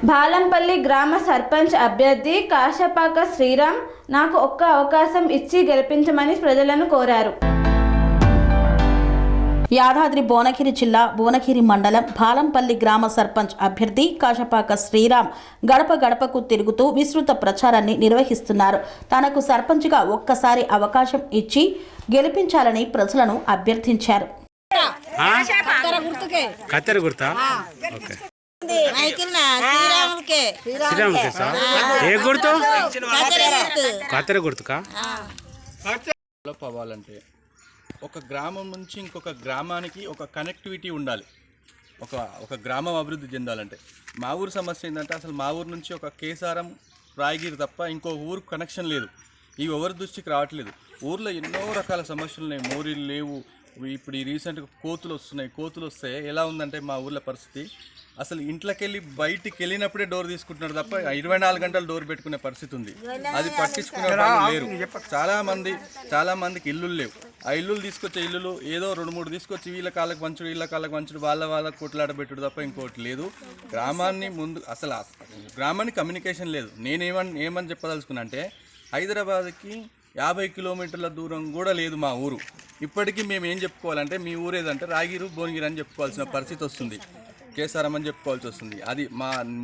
బాలంపల్లి గ్రామ సర్పంచ్ అభ్యర్థి కాశపాక శ్రీరామ్ నాకు ఒక్క అవకాశం ఇచ్చి గెలిపించమని ప్రజలను కోరారు. యాదాద్రి భువనగిరి జిల్లా భువనగిరి మండలం బాలంపల్లి గ్రామ సర్పంచ్ అభ్యర్థి కాశపాక శ్రీరామ్ గడప గడపకు తిరుగుతూ విస్తృత ప్రచారాన్ని నిర్వహిస్తున్నారు. తనకు సర్పంచ్గా ఒక్కసారి అవకాశం ఇచ్చి గెలిపించాలని ప్రజలను అభ్యర్థించారు. ఒక గ్రామం నుంచి ఇంకొక గ్రామానికి ఒక కనెక్టివిటీ ఉండాలి. ఒక గ్రామం అభివృద్ధి చెందాలంటే మా ఊరు సమస్య ఏంటంటే అసలు మా ఊరు నుంచి ఒక కేసారం రాయగిరి తప్ప ఇంకో ఊరు కనెక్షన్ లేదు. ఇవి ఎవరి దృష్టికి రావట్లేదు. ఊర్లో ఎన్నో రకాల సమస్యలు ఉన్నాయి. మోరీలు లేవు. ఇప్పుడు ఈ రీసెంట్గా కోతులు వస్తున్నాయి. కోతులు వస్తే ఎలా ఉందంటే మా ఊర్లో పరిస్థితి అసలు ఇంట్లోకి వెళ్ళి బయటికి వెళ్ళినప్పుడే డోర్ తీసుకుంటున్నారు తప్ప 24 గంటలు డోర్ పెట్టుకునే పరిస్థితి ఉంది. అది పట్టించుకునే వాళ్ళు లేరు. చాలా మందికి ఇల్లులు లేవు. ఆ ఇల్లులు తీసుకొచ్చే ఇల్లులు ఏదో 2-3 తీసుకొచ్చి వీళ్ళ కాళ్ళకు పంచుడు వాళ్ళ కొట్లాడబెట్టుడు తప్ప ఇంకోటి లేదు. గ్రామానికి కమ్యూనికేషన్ లేదు. ఏమని చెప్పదలుచుకున్నా అంటే హైదరాబాద్కి 50 కిలోమీటర్ల దూరం కూడా లేదు మా ఊరు. ఇప్పటికీ మేము ఏం చెప్పుకోవాలంటే మీ ఊరు ఏదంటే రాగిరు భువనగిరి అని చెప్పుకోవాల్సిన పరిస్థితి వస్తుంది. కేసారం అని చెప్పుకోవాల్సి వస్తుంది. అది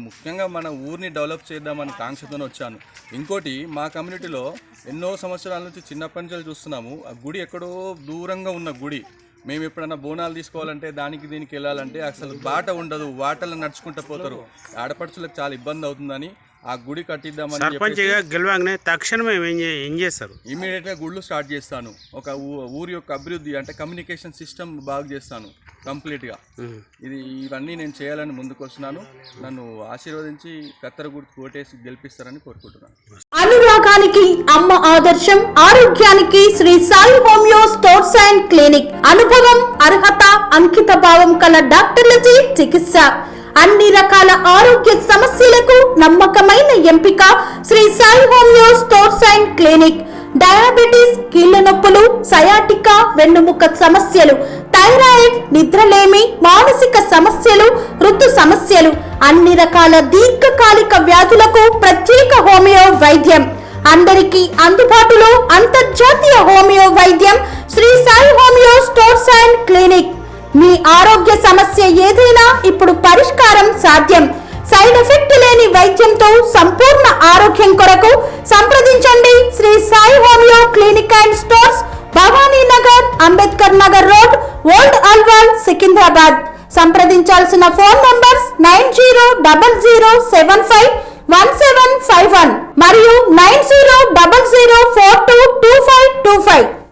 ముఖ్యంగా మన ఊరిని డెవలప్ చేద్దామని కాంక్షతోనే వచ్చాను. ఇంకోటి మా కమ్యూనిటీలో ఎన్నో సంవత్సరాల నుంచి చిన్నప్పటి నుంచి చూస్తున్నాము. ఆ గుడి ఎక్కడో దూరంగా ఉన్న గుడి. మేము ఎప్పుడన్నా బోనాలు తీసుకోవాలంటే దీనికి వెళ్ళాలంటే అసలు బాట ఉండదు. వాటలు నడుచుకుంటూ పోతారు. ఆడపడుచులకు చాలా ఇబ్బంది అవుతుందని ఆ గుడి కట్టిద్దామని గెలవగానే తక్షణమే ఏం చేస్తారు? ఇమీడియట్గా గుళ్ళు స్టార్ట్ చేస్తాను. ఒక ఊరి యొక్క అభివృద్ధి అంటే కమ్యూనికేషన్ సిస్టమ్ బాగా చేస్తాను కంప్లీట్గా. ఇవన్నీ నేను చేయాలని ముందుకు వస్తున్నాను. నన్ను ఆశీర్వదించి కత్తెర గుర్తు ఓటేసి గెలిపిస్తారని కోరుకుంటున్నాను. అనురాగానికి అమ్మ ఆదర్శం, ఆరోగ్యానికి Shri Sai homeo sports and clinic. అనుభవం, అర్హత, అంకిత భావం కల డాక్టర్లచే చికిత్స. అన్ని రకాల ఆరోగ్య సమస్యలకు నమ్మకమైన ఎంపిక Shri Sai homeo sports and clinic. Diabetes, కీళ్ల నొప్పులు, సయాటికా, వెన్నుముక సమస్యలు, థైరాయిడ్, నిద్రలేమి, మానసిక సమస్యలు, ఋతు సమస్యలు, అన్ని రకాల దీర్ఘకాలిక వ్యాధులకు ప్రత్యేక హోమియో వైద్యం. అందరికీ అందుబాటులో అంతర్జాతీయ హోమియో వైద్యం Shri Sai homeo sports and clinic. మీ ఆరోగ్య సమస్య ఏదైనా ఇప్పుడు పరిష్కారం సాధ్యం. సైడ్ ఎఫెక్ట్ లేని వైద్యంతో సంపూర్ణ ఆరోగ్యం కొరకు సంప్రదించండి Shri Sai homeo clinic and stores, Bhavani Nagar, Ambedkar Nagar road, old Alwal, Secunderabad. సంప్రదించాల్సిన ఫోన్ నంబర్స్ 9000751751 మరియు 96